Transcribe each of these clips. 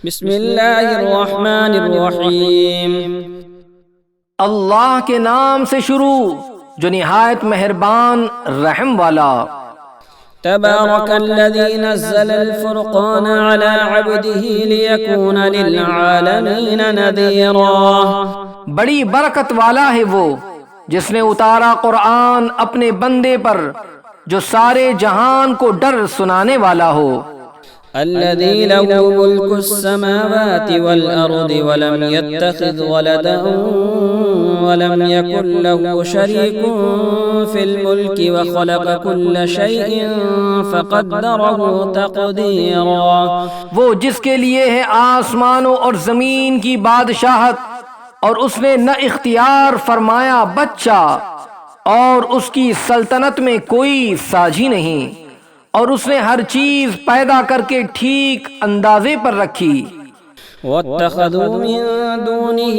بسم اللہ الرحمن الرحیم۔ اللہ کے نام سے شروع جو نہایت مہربان رحم والا۔ تبارک الذی نزل الفرقان علی عبده لیکون للعالمین نذیرا۔ بڑی برکت والا ہے وہ جس نے اتارا قرآن اپنے بندے پر جو سارے جہان کو ڈر سنانے والا ہو۔ الذي له ملك السماوات والأرض ولم يتخذ ولدا ولم يكن له شريك في الملك وخلق كل شيء فقدره تقديرا۔ وہ جس کے لیے ہے آسمانوں اور زمین کی بادشاہت اور اس نے نہ اختیار فرمایا بچہ اور اس کی سلطنت میں کوئی ساجی نہیں، اور اس نے ہر چیز پیدا کر کے ٹھیک اندازے پر رکھی۔ واتخذوا من دونه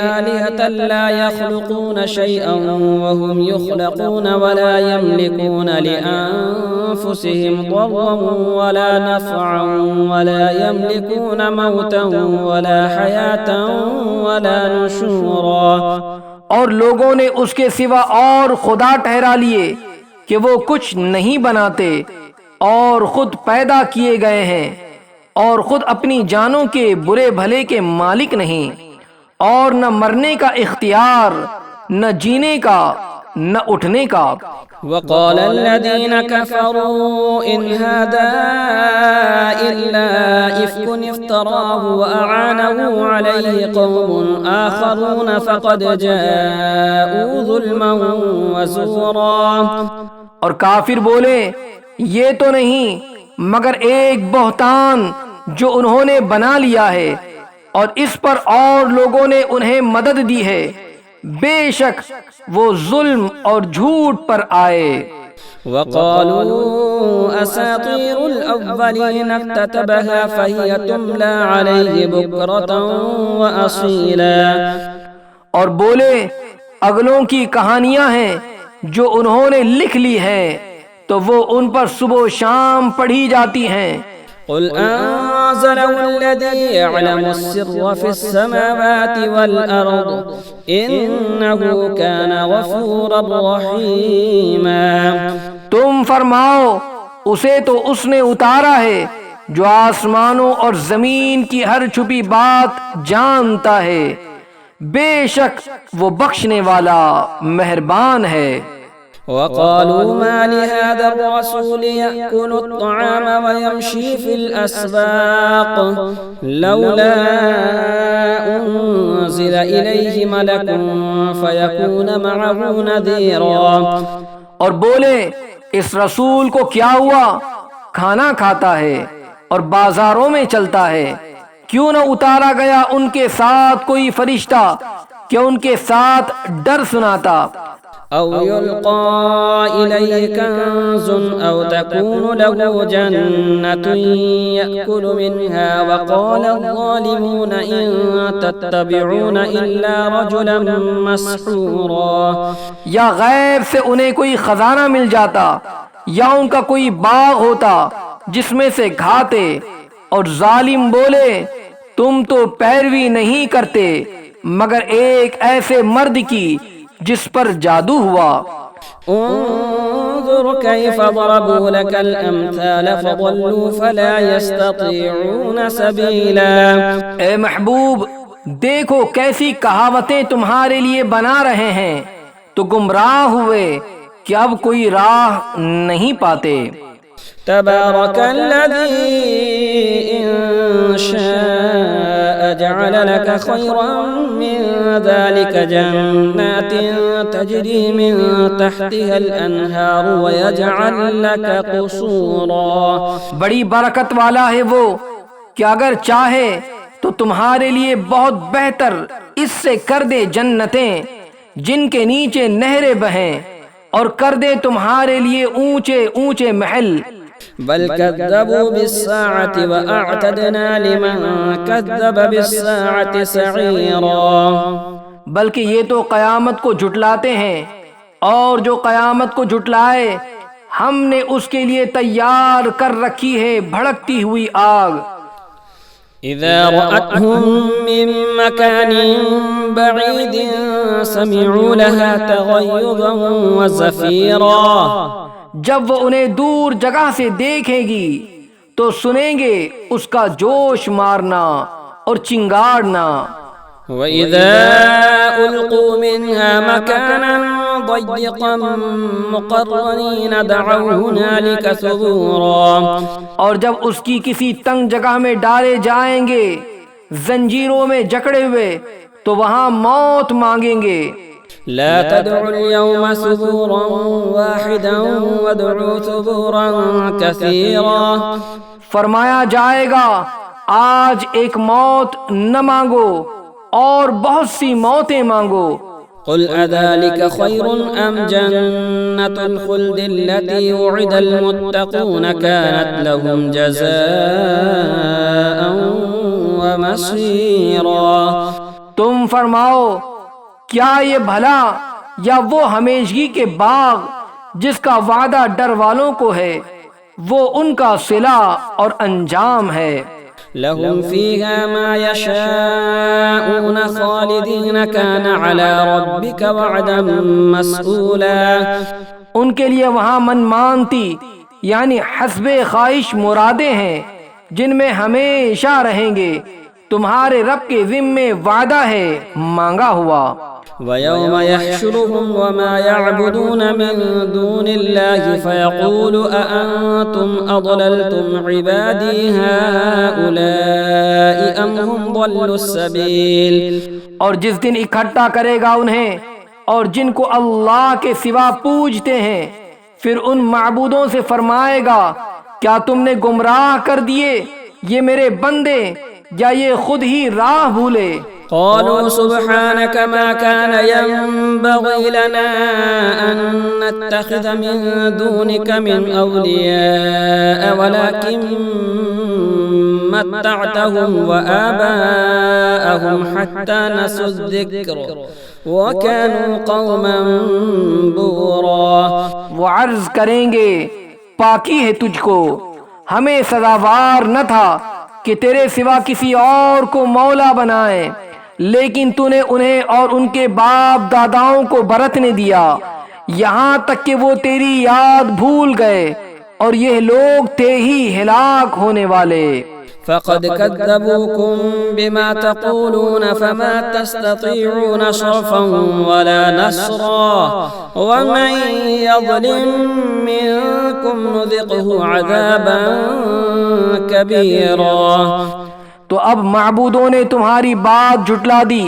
آلهة لا يخلقون شيئا وهم يخلقون ولا يملكون لأنفسهم ضرا ولا نفعا ولا يملكون موتا ولا حياة ولا نشورا۔ اور لوگوں نے اس کے سوا اور خدا ٹھہرا لیے کہ وہ کچھ نہیں بناتے اور خود پیدا کیے گئے ہیں اور خود اپنی جانوں کے برے بھلے کے مالک نہیں، اور نہ مرنے کا اختیار، نہ جینے کا، نہ اٹھنے کا۔ وقال الذين كفروا إن هذا إلا إفك افتراه وأعانه عليه قوم آخرون فقد جاءوا ظلما وزورا۔ اور کافر بولے یہ تو نہیں مگر ایک بہتان جو انہوں نے بنا لیا ہے، اور اس پر اور لوگوں نے انہیں مدد دی ہے، بے شک وہ ظلم اور جھوٹ پر آئے۔ وقالوا اساطير الاولين اكتتبها فهي تملى عليه بكرة واصيلا۔ اور بولے اگلوں کی کہانیاں ہیں جو انہوں نے لکھ لی ہیں تو وہ ان پر صبح و شام پڑھی جاتی ہیں۔ قل انزله الذي يعلم السر في السماوات والارض انه كان غفورا رحيما۔ تم فرماؤ اسے تو اس نے اتارا ہے جو آسمانوں اور زمین کی ہر چھپی بات جانتا ہے، بے شک وہ بخشنے والا مہربان ہے۔ وقالوا ما لهذا الرسول يأكل الطعام ويمشي في الأسواق لولا أنزل إليه ملك فيكون معه نذيرا۔ اور بولے اس رسول کو کیا ہوا، کھانا کھاتا ہے اور بازاروں میں چلتا ہے، کیوں نہ اتارا گیا ان کے ساتھ کوئی فرشتہ کہ ان کے ساتھ ڈر سناتا۔ أو يلقى إليه كنز أو تكون له جنة يأكل منها وقال الظالمون إن تتبعون إلا رجلا مسحورا۔ یا غیب سے انہیں کوئی خزانہ مل جاتا یا ان کا کوئی باغ ہوتا جس میں سے کھاتے، اور ظالم بولے تم تو پیروی نہیں کرتے مگر ایک ایسے مرد کی جس پر جادو ہوا۔ انظر كيف ضربوا لك الامثال فضلوا فلا يستطيعون سبيلا۔ اے محبوب دیکھو کیسی کہاوتیں تمہارے لیے بنا رہے ہیں تو گمراہ ہوئے کہ اب کوئی راہ نہیں پاتے۔ تبارك الذي إن شاء جعل لك خيرا من ذلك جنات تجري من تحتها الأنهار ويجعل لك قصورا۔ بڑی برکت والا ہے وہ کہ اگر چاہے تو تمہارے لیے بہت بہتر اس سے کر دے جنتیں جن کے نیچے نہریں بہیں، اور کر دے تمہارے لیے اونچے اونچے محل۔ بل كذبوا بالساعة وأعتدنا لمن كذب بالساعة سعيرا۔ بلکہ یہ تو قیامت کو جھٹلاتے ہیں، اور جو قیامت کو جھٹلائے ہم نے اس کے لیے تیار کر رکھی ہے بھڑکتی ہوئی آگ۔ إذا رأتهم من مكان بعيد سمعوا لها تغيظا وزفيرا جب وہ انہیں دور جگہ سے دیکھے گی تو سنیں گے اس کا جوش مارنا اور چنگاڑنا۔ وَإِذَا أُلْقُوا مِنْهَا مَكَانًا ضَيِّقًا مُقَرَّنِينَ دَعَوْا هُنَالِكَ ثُبُورًا، اور جب اس کی کسی تنگ جگہ میں ڈالے جائیں گے زنجیروں میں جکڑے ہوئے تو وہاں موت مانگیں گے۔ لا تدعوا اليوم ثبورا واحدا وادعوا ثبورا كثيرا، فرمایا جائے گا آج ایک موت نہ مانگو اور بہت سی موتیں مانگو۔ قل أذلك خير أم جنة الخلد التي وعد المتقون كانت لهم جزاء ومصيرا، تم فرماؤ کیا یہ بھلا یا وہ ہمیشگی کے باغ جس کا وعدہ ڈر والوں کو ہے وہ ان کا صلہ اور انجام ہے۔ لهم فيها ما يشاءون خالدين كان على ربك وعدا مسئولا، ان کے لیے وہاں من مانتی یعنی حسب خواہش مرادیں ہیں جن میں ہمیشہ رہیں گے، تمہارے رب کے ذمے وعدہ ہے مانگا ہوا۔ وَيَوْمَ يَحْشُرُهُمْ وَمَا يَعْبُدُونَ مِن دُونِ اللَّهِ فَيَقُولُ أَأَنْتُمْ أَضْلَلْتُمْ عِبَادِي هَؤُلَاءِ أَمْ هُمْ ضَلُّوا السَّبِيلَ، اور جس دن اکٹھا کرے گا انہیں اور جن کو اللہ کے سوا پوجتے ہیں، پھر ان معبودوں سے فرمائے گا کیا تم نے گمراہ کر دیے یہ میرے بندے یا یہ خود ہی راہ بھولے؟ قالوا سبحانك ما كان ينبغي لنا أن نتخذ من دونك من أولياء ولكن متعتهم وآباءهم حتى نسوا الذكر وكانوا قوما بورا۔ وہ عرض کریں گے پاکی ہے تجھ کو، ہمیں سزاوار نہ تھا کہ تیرے سوا کسی اور کو مولا بنائے، لیکن تو نے انہیں اور ان کے باپ داداؤں کو برتنے دیا یہاں تک کہ وہ تیری یاد بھول گئے، اور یہ لوگ تھے ہی ہلاک ہونے والے۔ فقد كذبوكم بما تقولون فما تستطيعون صرفا ولا نصرا ومن يظلم منكم نذقه عذابا كبيرا۔ تو اب معبودوں نے تمہاری بات جھٹلا دی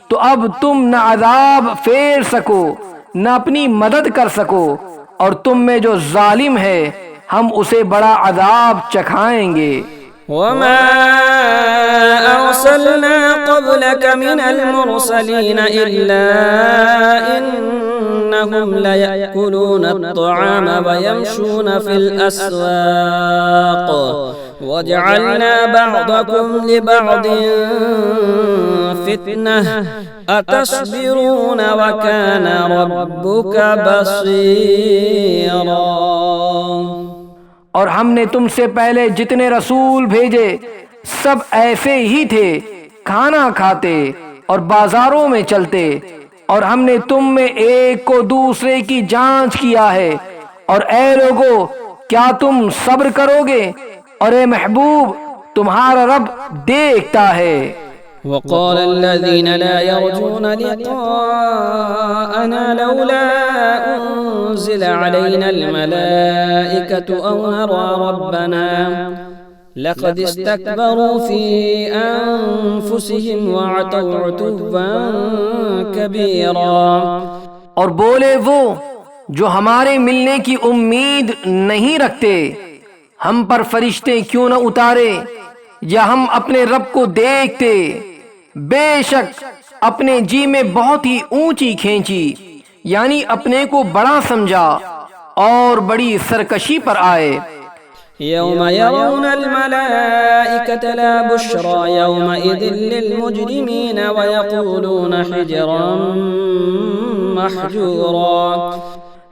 تو اب تم نہ عذاب پھیر سکو نہ اپنی مدد کر سکو، اور تم میں جو ظالم ہے ہم اسے بڑا عذاب چکھائیں گے۔ وما أرسلنا قبلك من المرسلين إلا إنهم ليأكلون الطعام ويمشون في الأسواق وجعلنا بعضكم لبعض فتنة أتصبرون وكان ربك بصيرا۔ اور ہم نے تم سے پہلے جتنے رسول بھیجے سب ایسے ہی تھے، کھانا کھاتے اور بازاروں میں چلتے، اور ہم نے تم میں ایک کو دوسرے کی جانچ کیا ہے، اور اے لوگو کیا تم صبر کرو گے؟ اور اے محبوب تمہارا رب دیکھتا ہے۔ وقال الذين لا يرجون لقاءنا لولا أنزل علينا الملائكة أو نرى ربنا لقد استكبروا في أنفسهم وعتوا عتوا كبيرا۔ اور بولے وہ جو ہمارے ملنے کی امید نہیں رکھتے، ہم پر فرشتے کیوں نہ اتارے یا ہم اپنے رب کو دیکھتے، بے شک اپنے جی میں بہت ہی اونچی کھینچی، یعنی اپنے کو بڑا سمجھا اور بڑی سرکشی پر آئے۔ يوم يرون الملائكة لا بشرى يومئذ للمجرمين ويقولون حجرا محجورا۔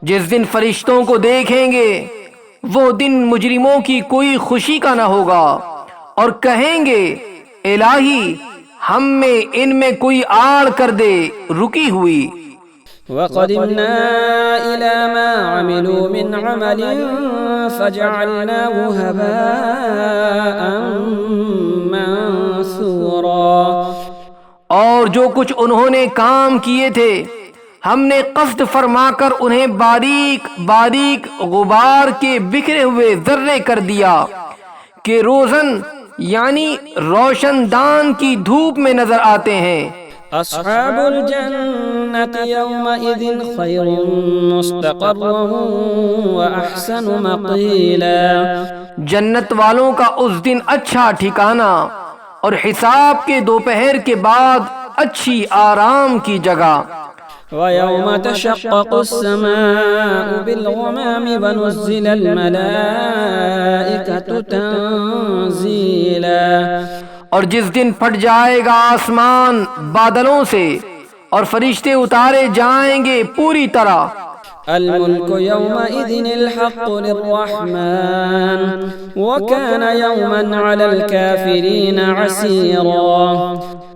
جس دن فرشتوں کو دیکھیں گے وہ دن مجرموں کی کوئی خوشی کا نہ ہوگا، اور کہیں گے الہی ہم میں ان میں کوئی آڑ کر دے رکی ہوئی۔ وَقَدِمْنَا إِلَى مَا عَمِلُوا مِنْ عَمَلٍ فَجَعَلْنَاهُ هَبَاءً مَنْثُورًا۔ اور جو کچھ انہوں نے کام کیے تھے ہم نے قصد فرما کر انہیں باریک باریک غبار کے بکھرے ہوئے ذرے کر دیا کہ روزن یعنی روشن دان کی دھوپ میں نظر آتے ہیں۔ اصحاب الجنة يومئذ خير مستقرا وأحسن مقيلا۔ جنت والوں کا اس دن اچھا ٹھکانہ اور حساب کے دوپہر کے بعد اچھی آرام کی جگہ۔ وَيَوْمَ تَشَقَّقُ السَّمَاءُ بِالْغَمَامِ وَنُزِّلَ الْمَلَائِكَةُ تَنزِيلًا۔ اور جس دن پھٹ جائے گا آسمان بادلوں سے اور فرشتے اتارے جائیں گے پوری طرح۔ الملك يومئذ الحق للرحمن وكان يوما على الكافرين عسيرا۔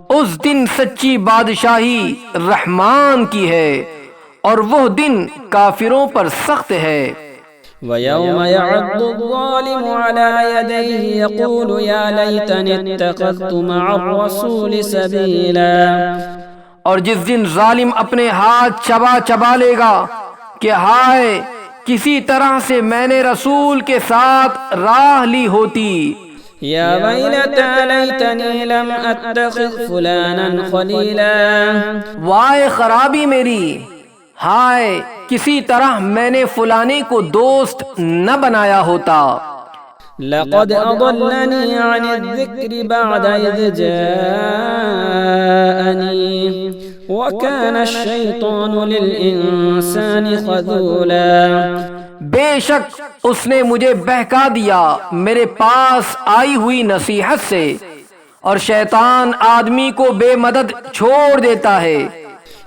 اس دن سچی بادشاہی رحمان کی ہے اور وہ دن کافروں پر سخت ہے۔ وَيَوْمَ يَعَضُّ الظَّالِمُ عَلَى يَدَيْهِ يَقُولُ يَا لَيْتَنِي اتَّخَذْتُ مَعَ الرَّسُولِ سَبِيلًا۔ اور جس دن ظالم اپنے ہاتھ چبا چبا لے گا کہ ہائے کسی طرح سے میں نے رسول کے ساتھ راہ لی ہوتی۔ یا ویلتی لیتنی لم اتخذ فلانا خلیلا۔ وائے خرابی میری، ہائے کسی طرح میں نے فلانے کو دوست نہ بنایا ہوتا۔ لقد اضلنی عن الذکر بعد اذ جاءنی وکان الشیطان للانسان خذولا۔ بے شک اس نے مجھے بہکا دیا میرے پاس آئی ہوئی نصیحت سے، اور شیطان آدمی کو بے مدد چھوڑ دیتا ہے۔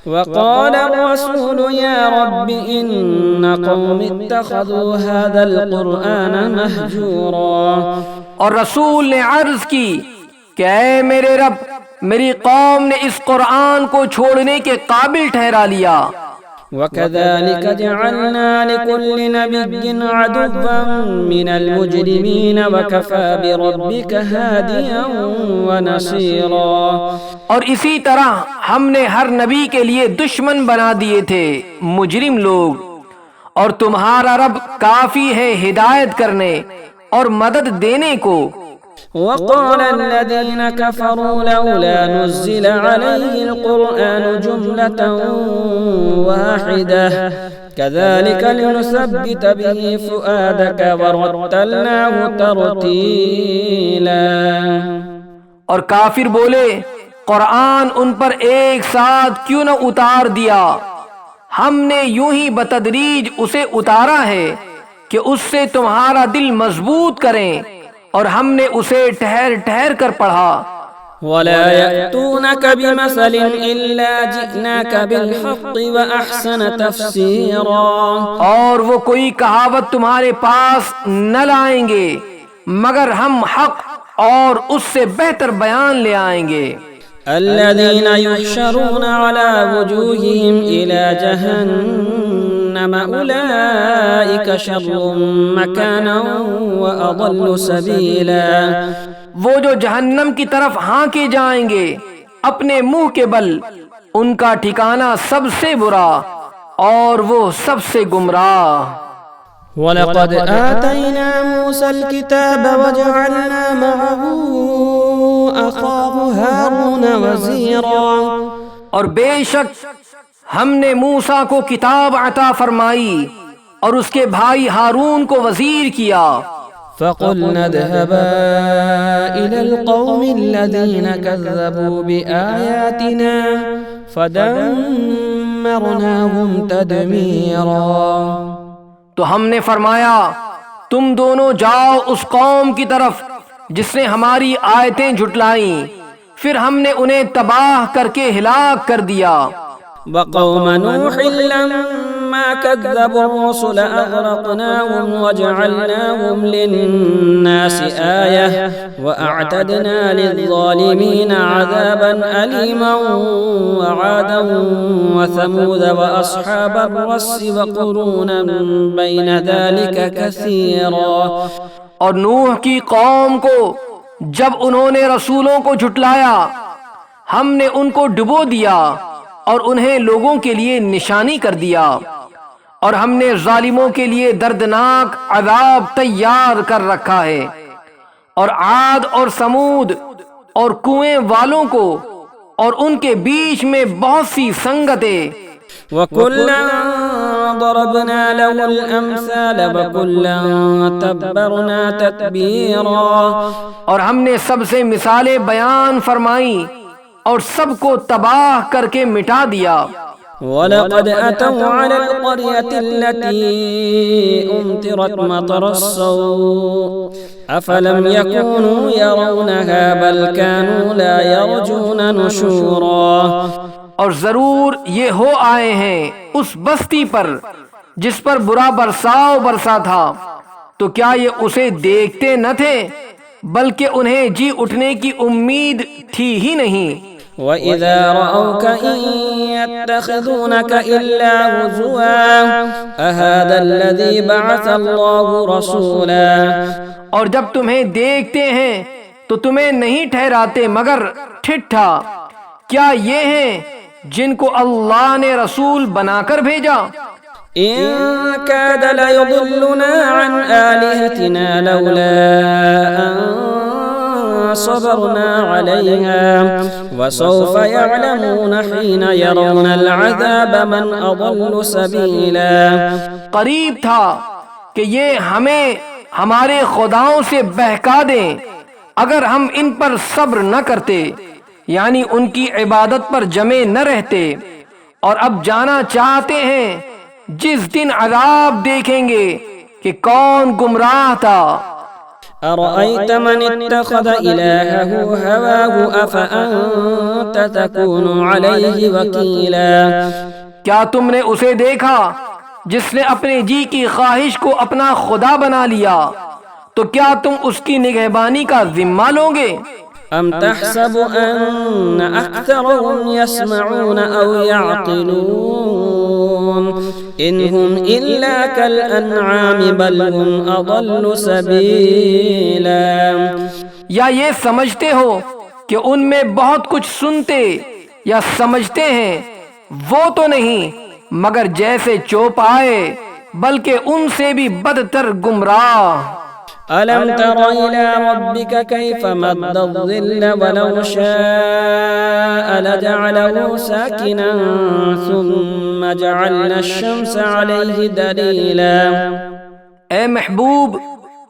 وقال الرسول یا رب ان قوم اتخذوا هذا القرآن مہجورا۔ اور رسول نے عرض کی کہ اے میرے رب میری قوم نے اس قرآن کو چھوڑنے کے قابل ٹھہرا لیا۔ وَكَذَلِكَ جَعَلْنَا لِكُلِّ نَبِيٍّ عَدُوًّا مِّنَ الْمُجْرِمِينَ وَكَفَى بِرَبِّكَ هَادِيًا وَنَصِيرًا۔ اور اسی طرح ہم نے ہر نبی کے لیے دشمن بنا دیے تھے مجرم لوگ، اور تمہارا رب کافی ہے ہدایت کرنے اور مدد دینے کو۔ وقال الذين كفروا لولا نزل عليه القرآن جملة واحدة كذلك لنثبت به فؤادك ورتلناه ترتيلا۔ اور کافر بولے قرآن ان پر ایک ساتھ کیوں نہ اتار دیا، ہم نے یوں ہی بتدریج اسے اتارا ہے کہ اس سے تمہارا دل مضبوط کریں، اور ہم نے اسے ٹھہر ٹھہر کر پڑھا۔ ولا يأتونك بمثل إلا جئناك بالحق وأحسن تفسيرا۔ اور وہ کوئی کہاوت تمہارے پاس نہ لائیں گے مگر ہم حق اور اس سے بہتر بیان لے آئیں گے۔ الذين يحشرون على وجوههم إلى جهنم أولئك شر مكانا وأضل سبيلا۔ وہ جو جہنم کی طرف ہانکے جائیں گے اپنے منہ کے بل، ان کا ٹھکانہ سب سے برا اور وہ سب سے گمراہ۔ وَلَقَدْ آتَيْنَا مُوسَى الْكِتَابَ وَجَعَلْنَا مَعَهُ أَخَاهُ هَارُونَ وَزِيرًا۔ اور بے شک ہم نے موسیٰ کو کتاب عطا فرمائی اور اس کے بھائی ہارون کو وزیر کیا۔ فَقُلْنَا اذْهَبَا إِلَى الْقَوْمِ الَّذِينَ كَذَّبُوا بِآيَاتِنَا فَدَمَّرْنَاهُمْ تَدْمِيرًا۔ تو ہم نے فرمایا تم دونوں جاؤ اس قوم کی طرف جس نے ہماری آیتیں جھٹلائیں، پھر ہم نے انہیں تباہ کر کے ہلاک کر دیا۔ وَقَوْمَ نُوحٍ لَمَّا فلما كذبوا الرسل أغرقناهم وجعلناهم للناس آية وأعتدنا للظالمين عذابا أليما وعادا وثمود وأصحاب الرس وقرونا بين ذلك كثيرا. اور نوح کی قوم کو جب انہوں نے رسولوں کو جھٹلایا ہم نے ان کو ڈبو دیا اور انہیں لوگوں کے لیے نشانی کر دیا، اور ہم نے ظالموں کے لیے دردناک عذاب تیار کر رکھا ہے. اور عاد اور سمود اور کنویں والوں کو اور ان کے بیچ میں بہت سی سنگتیں. وَكُلًّا ضَرَبْنَا لَهُ الْأَمْثَالَ وَكُلًّا تَبَّرْنَا تَتْبِيرًا. اور ہم نے سب سے مثالیں بیان فرمائیں اور سب کو تباہ کر کے مٹا دیا. وَلَقَدْ أَتَوْا عَلَى الْقَرْيَةِ الَّتِي أُمْطِرَتْ مَطَرَ السَّوْءِ أَفَلَمْ يَكُونُوا يَرَوْنَهَا بَلْ كَانُوا لَا يَرْجُونَ نُشُورًا. اور ضرور یہ ہو آئے ہیں اس بستی پر جس پر برا برساؤ برسا تھا، تو کیا یہ اسے دیکھتے نہ تھے بلکہ انہیں جی اٹھنے کی امید تھی ہی نہیں. وَإِذَا رَأَوْكَ إِن يَتَّخِذُونَكَ إِلَّا هُزُوًا أَهَذَا الَّذِي بَعَثَ اللَّهُ رَسُولًا. اور جب تمہیں دیکھتے ہیں تو تمہیں نہیں ٹھہراتے مگر ٹھٹھا. کیا یہ ہیں جن کو اللہ نے رسول بنا کر بھیجا؟ إِن كَادَ لَيُضِلُّنَا عَنْ آلِهَتِنَا لَوْلَا أَن صَبَرْنَا عَلَيْهَا وَسَوْفَ يَعْلَمُونَ حِينَ يَرَوْنَ الْعَذَابَ مَنْ أَضَلُّ سَبِيلًا. قریب تھا کہ یہ ہمیں ہمارے خداؤں سے بہکا دیں اگر ہم ان پر صبر نہ کرتے، یعنی ان کی عبادت پر جمے نہ رہتے. اور اب جانا چاہتے ہیں جس دن عذاب دیکھیں گے کہ کون گمراہ تھا. أَرَأَيْتَ مَنِ اتَّخَذَ إِلَٰهَهُ هَوَاهُ أَفَأَنتَ تَكُونُ عَلَيْهِ وَكِيلًا. کیا تم نے اسے دیکھا جس نے اپنے جی کی خواہش کو اپنا خدا بنا لیا، تو کیا تم اس کی نگہبانی کا ذمہ لو گے؟ أَمْ تَحْسَبُ أَنَّ أَكْثَرَهُمْ يَسْمَعُونَ أَوْ يَعْقِلُونَ إِنْ هُمْ إِلَّا كَالْأَنْعَامِ بَلْ هُمْ أَضَلُّ سَبِيلًا. یا یہ سمجھتے ہو کہ ان میں بہت کچھ سنتے یا سمجھتے ہیں؟ وہ تو نہیں مگر جیسے چوپائے، بلکہ ان سے بھی بدتر گمراہ. أَلَمْ تَرَ إِلَى رَبِّكَ كَيْفَ مَدَّ الظِّلَّ وَلَوْ شَاءَ لَجَعَلَهُ سَاكِنًا ثُمَّ جَعَلْنَا الشَّمْسَ عَلَيْهِ دَلِيلًا. اے محبوب،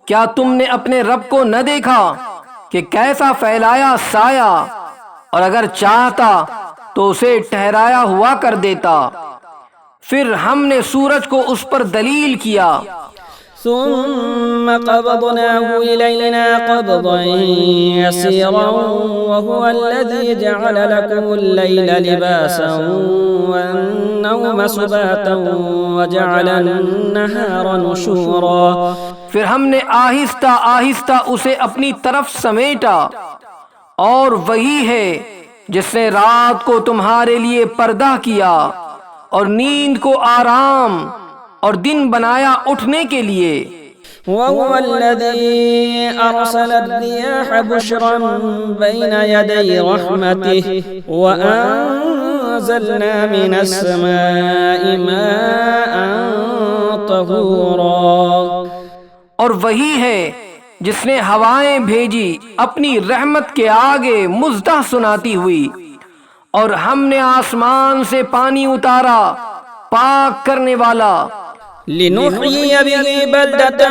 کیا تم نے اپنے رب کو نہ دیکھا کہ کیسا پھیلایا سایہ، اور اگر چاہتا تو اسے ٹھہرایا ہوا کر دیتا، پھر ہم نے سورج کو اس پر دلیل کیا. ثم قبضناه إلينا قبضا يسيرا وهو الذي جعل لكم الليل لباسا والنوم سباتا وجعل النهار نشورا. پھر ہم نے آہستہ آہستہ اسے اپنی طرف سمیٹا، اور وہی ہے جس نے رات کو تمہارے لیے پردہ کیا اور نیند کو آرام اور دن بنایا اٹھنے کے لیے. وَهُوَ الَّذِي أَرْسَلَ الرِّيَاحَ بُشْرًا بَيْنَ يَدَيْ رَحْمَتِهِ وَأَنزَلْنَا مِنَ السَّمَاءِ مَاءً طَهُورًا. اور وہی ہے جس نے ہوائیں بھیجی اپنی رحمت کے آگے مزدہ سناتی ہوئی، اور ہم نے آسمان سے پانی اتارا پاک کرنے والا. لِنُحْيِيَ بِهِ بَلْدَةً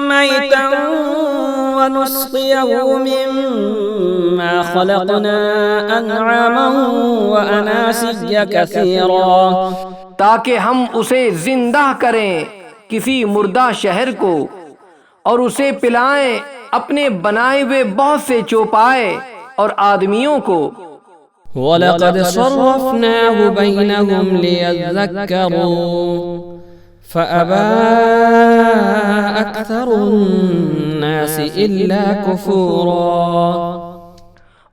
مَيْتًا وَنُسْقِيَهُ مِمَّا خَلَقْنَا أَنْعَامًا وَأَنَاسِيَّ كَثِيرًا. تاکہ ہم اسے زندہ کریں کسی مردہ شہر کو، اور اسے پلائیں اپنے بنائے ہوئے بہت سے چوپائے اور آدمیوں کو. وَلَقَدْ صَرَّفْنَاهُ بَيْنَهُمْ لِيَذَّكَّرُوا فأبى أكثر الناس إلا كفورا.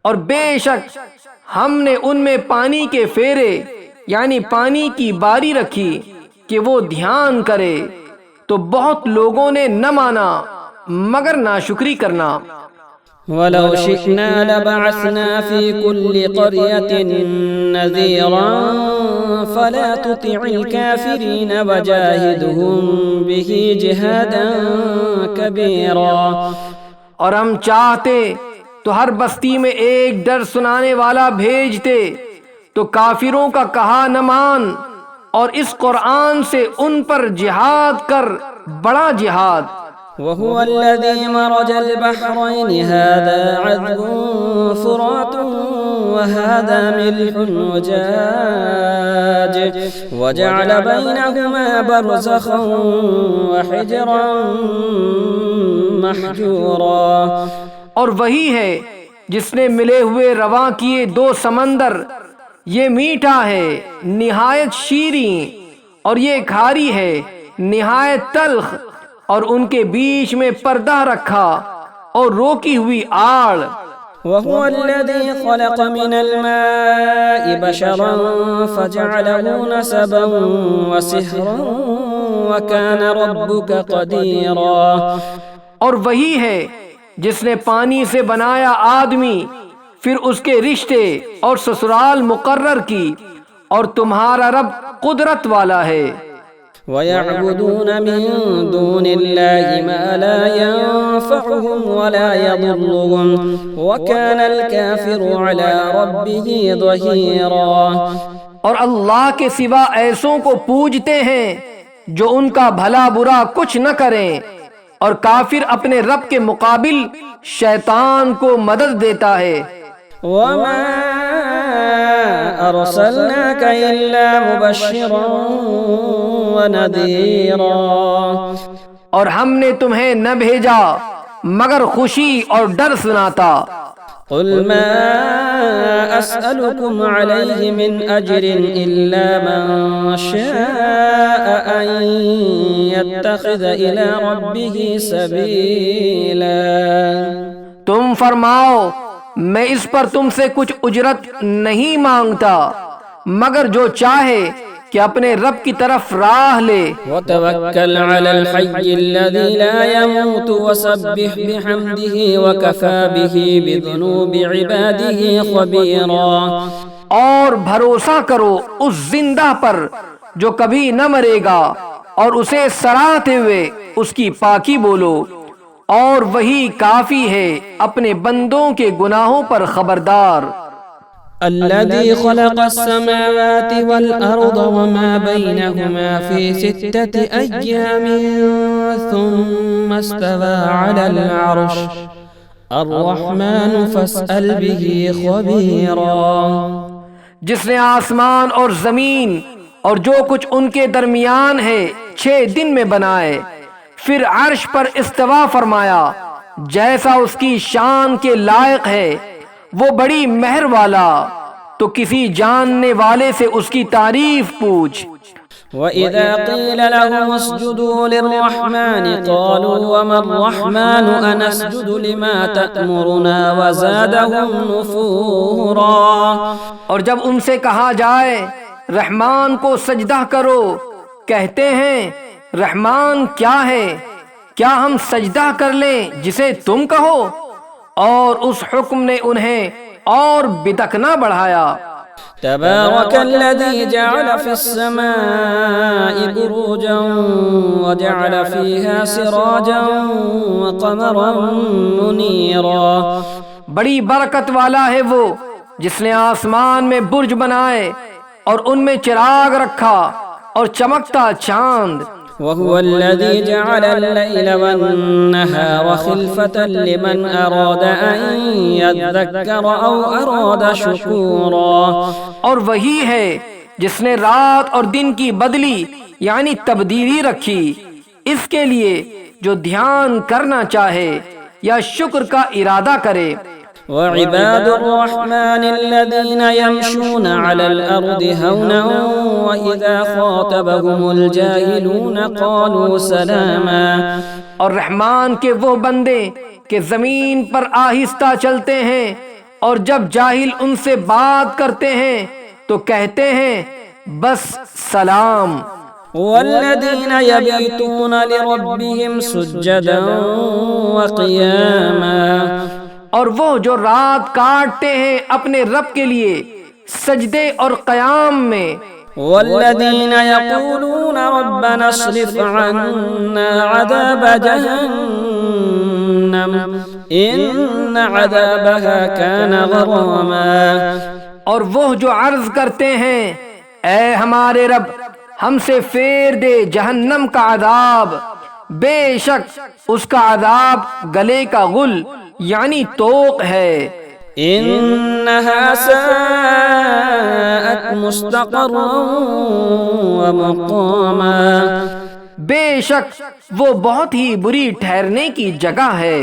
اور بے شک ہم نے ان میں پانی کے پھیرے یعنی پانی کی باری رکھی کہ وہ دھیان کرے، تو بہت لوگوں نے نہ مانا مگر ناشکری کرنا. ولو شئنا لبعثنا في كل قرية نذيرا فلا تطع الكافرين وجاهدهم به جهادا كبيرا. اور ہم چاہتے تو ہر بستی میں ایک ڈر سنانے والا بھیجتے، تو کافروں کا کہا نہ مان، اور اس قرآن سے ان پر جہاد کر، بڑا جہاد. وهو الذي مرج البحرين هذا عذب فرات وهذا ملح أجاج وجعل بينهما برزخا وحجرا محجورا. اور وہی ہے جس نے ملے ہوئے رواں کیے دو سمندر، یہ میٹھا ہے نہایت شیریں، اور یہ کھاری ہے نہایت تلخ، اور ان کے بیچ میں پردہ رکھا اور روکی ہوئی آڑ. وهو الذي خلق من الماء بشرا فجعله نسبا وسحرا وكان ربك قديرا. اور وہی ہے جس نے پانی سے بنایا آدمی، پھر اس کے رشتے اور سسرال مقرر کی، اور تمہارا رب قدرت والا ہے. وَيَعْبُدُونَ مِن دُونِ اللَّهِ مَا لَا يَنفَعُهُمْ وَلَا يَضُرُّهُمْ وَكَانَ الْكَافِرُ عَلَى رَبِّهِ ظَهِيرًا. اور اللہ کے سوا ایسوں کو پوجتے ہیں جو ان کا بھلا برا کچھ نہ کریں، اور کافر اپنے رب کے مقابل شیطان کو مدد دیتا ہے. وَمَا أَرْسَلْنَاكَ إِلَّا مُبَشِّرًا وَنَذِيرًا. اور ہم نے تمہیں نہ بھیجا مگر خوشی اور ڈر سناتا. قُلْ مَا أَسْأَلُكُمْ عَلَيْهِ مِنْ أَجْرٍ إِلَّا مَنْ شَاءَ أَنْ يَتَّخِذَ إِلَى رَبِّهِ سَبِيلًا. تم فرماؤ میں اس پر تم سے کچھ اجرت نہیں مانگتا مگر جو چاہے کہ اپنے رب کی طرف راہ لے. وَتَوَكَّلْ عَلَى الْحَيِّ الَّذِي لَا يَمُوتُ وَسَبِّحْ بِحَمْدِهِ وَكَفَى بِهِ بِذُنُوبِ عِبَادِهِ خَبِيرًا. اور بھروسہ کرو اس زندہ پر جو کبھی نہ مرے گا، اور اسے سراہتے ہوئے اس کی پاکی بولو، اور وہی کافی ہے اپنے بندوں کے گناہوں پر خبردار. الذي خلق السماوات والأرض وما بينهما في 6 أيام ثم استوى على العرش الرحمن فاسأل به خبيرا. جس نے آسمان اور زمین اور جو کچھ ان کے درمیان ہے 6 دن میں بنائے، پھر عرش پر استوا فرمایا، جیسا اس کی شان کے لائق ہے، وہ بڑی مہر والا، تو کسی جاننے والے سے اس کی تعریف پوچھ. وَإِذَا قِيلَ لَهُمُ اسْجُدُوا لِلرَّحْمَنِ قَالُوا وَمَا الرَّحْمَنُ أَنَسْجُدُ لِمَا تَأْمُرُنَا وَزَادَهُمْ نُفُورًا. اور جب ان سے کہا جائے رحمان کو سجدہ کرو، کہتے ہیں رحمان کیا ہے، کیا ہم سجدہ کر لیں جسے تم کہو؟ اور اس حکم نے انہیں اور بدکنا بڑھایا. تبارك الذي جعل في السماء بروجا وجعل فيها سراجا وقمرا منيرا. بڑی برکت والا ہے وہ جس نے آسمان میں برج بنائے اور ان میں چراغ رکھا اور چمکتا چاند. وهو الذي جعل الليل والنهار خلفة لمن أراد أن يذكر أو أراد شكورا. اور وہی ہے جس نے رات اور دن کی بدلی یعنی تبدیلی رکھی اس کے لیے جو دھیان کرنا چاہے یا شکر کا ارادہ کرے. وعباد الرحمن الذين يمشون على الأرض هونا وإذا خاطبهم الجاهلون قالوا سلاما، اور رحمان کے وہ بندے کہ زمین پر آہستہ چلتے ہیں اور جب جاہل ان سے بات کرتے ہیں تو کہتے ہیں بس سلام۔ والذين يبيتون لربهم سجدا وقياما، اور وہ جو رات کاٹتے ہیں اپنے رب کے لیے سجدے اور قیام میں۔ والذين يقولون ربنا اصرف عنا عذاب جهنم إن عذابها كان غراما، اور وہ جو عرض کرتے ہیں اے ہمارے رب ہم سے پھیر دے جہنم کا عذاب، بے شک اس کا عذاب گلے کا غل یعنی توق ہے۔ إنها ساءت مستقرا ومقاما، بے شک وہ بہت ہی بری ٹھہرنے کی جگہ ہے۔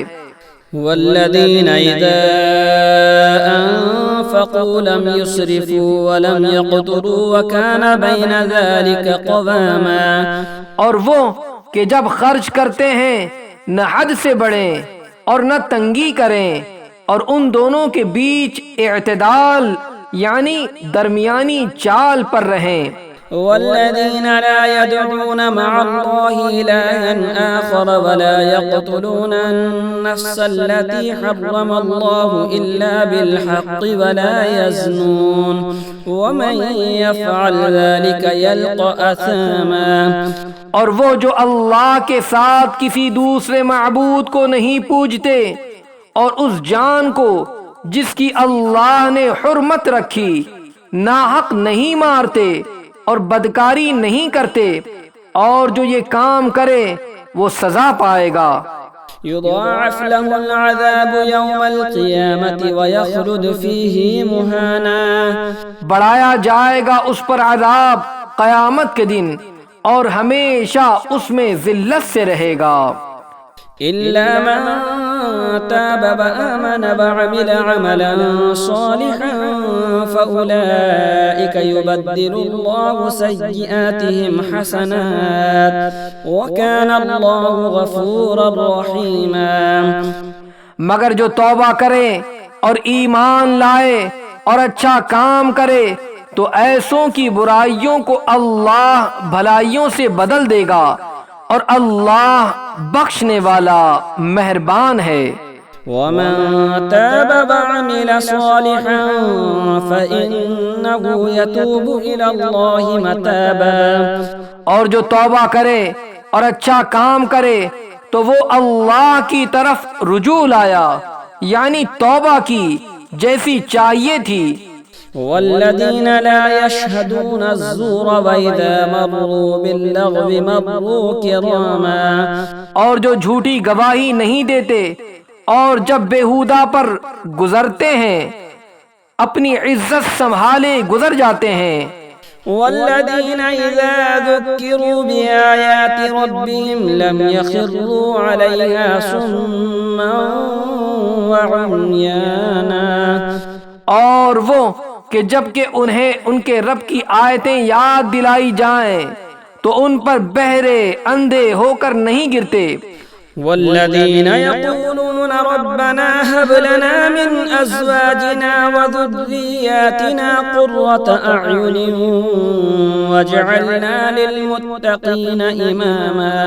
والذين إذا أنفقوا لم يسرفوا ولم يقتروا وكان بين ذلك قواما، اور وہ کہ جب خرچ کرتے ہیں نہ حد سے بڑھیں اور نہ تنگی کریں، اور ان دونوں کے بیچ اعتدال یعنی درمیانی چال پر رہیں۔ والذين لا يدعون مع الله إلها آخر ولا يقتلون النفس التي حرم الله إلا بالحق ولا يزنون ومن يفعل ذلك يلقى أثاما، اور وہ جو اللہ کے ساتھ کسی دوسرے معبود کو نہیں پوجتے اور اس جان کو جس کی اللہ نے حرمت رکھی ناحق نہیں مارتے اور بدکاری نہیں کرتے، اور جو یہ کام کرے وہ سزا پائے گا۔ يضاعف له العذاب يوم القيامة ويخلد فيه مهانا، بڑھایا جائے گا اس پر عذاب قیامت کے دن اور ہمیشہ اس میں ذلت سے رہے گا۔ إلا من تاب وآمن وعمل عملا صالحا فأولئك يبدل الله سيئاتهم حسنات وكان الله غفورا رحيما، مگر جو توبہ کرے اور ایمان لائے اور اچھا کام کرے تو ایسوں کی برائیوں کو اللہ بھلائیوں سے بدل دے گا اور اللہ بخشنے والا مہربان ہے۔ ومن تاب وعمل صالحا فإنه يتوب إلى الله متابا، اور جو توبہ کرے اور اچھا کام کرے تو وہ اللہ کی طرف رجوع لایا یعنی توبہ کی جیسی چاہیے تھی۔ والذين لا يشهدون الزور وإذا مروا باللغو مروا كراما، اور جو جھوٹی گواہی نہیں دیتے اور جب بیہودہ پر گزرتے ہیں اپنی عزت سنبھالے گزر جاتے ہیں۔ والذين إذا ذكروا بآيات ربهم لم يخروا عليها صما وعميانا، اور وہ کہ جب کہ انہیں ان کے رب کی آیتیں یاد دلائی جائیں تو ان پر بہرے اندھے ہو کر نہیں گرتے۔ والذين يقولون ربنا هب لنا من أزواجنا وذرياتنا قرة أعين واجعلنا للمتقين إماما،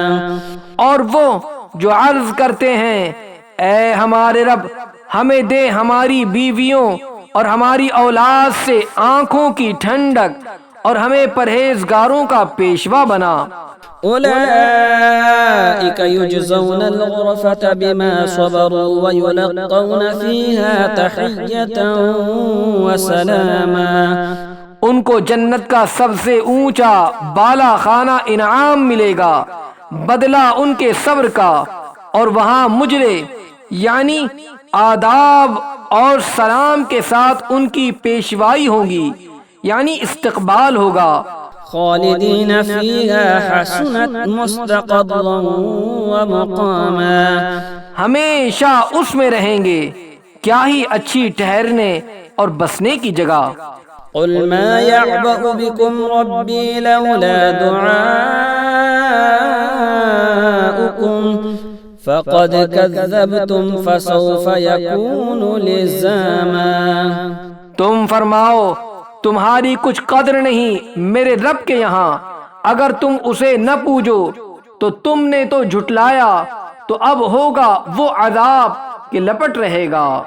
اور وہ جو عرض کرتے ہیں اے ہمارے رب ہمیں دے ہماری بیویوں اور ہماری اولاد سے آنکھوں کی ٹھنڈک اور ہمیں پرہیزگاروں کا پیشوا بنا۔ أولئك يجزون الغرفة بما صبروا ويلقون فيها تحية وسلاما، ان کو جنت کا سب سے اونچا بالا خانہ انعام ملے گا بدلہ ان کے صبر کا، اور وہاں مجرے یعنی آداب اور سلام کے ساتھ ان کی پیشوائی ہوگی یعنی استقبال ہوگا۔ خالدین فیہا حسنت مستقرا ومقاما، ہمیشہ اس میں رہیں گے کیا ہی اچھی ٹھہرنے اور بسنے کی جگہ۔ قل ما يعبأ بكم ربي لولا دعاؤكم فقد كذبتم فسوف يكون لزاما۔ تم فرماؤ تمہاری کچھ قدر نہیں میرے رب کے یہاں، اگر تم اسے نہ پوجو تو تم نے تو جھٹلایا، تو اب ہوگا وہ عذاب کہ لپٹ رہے گا۔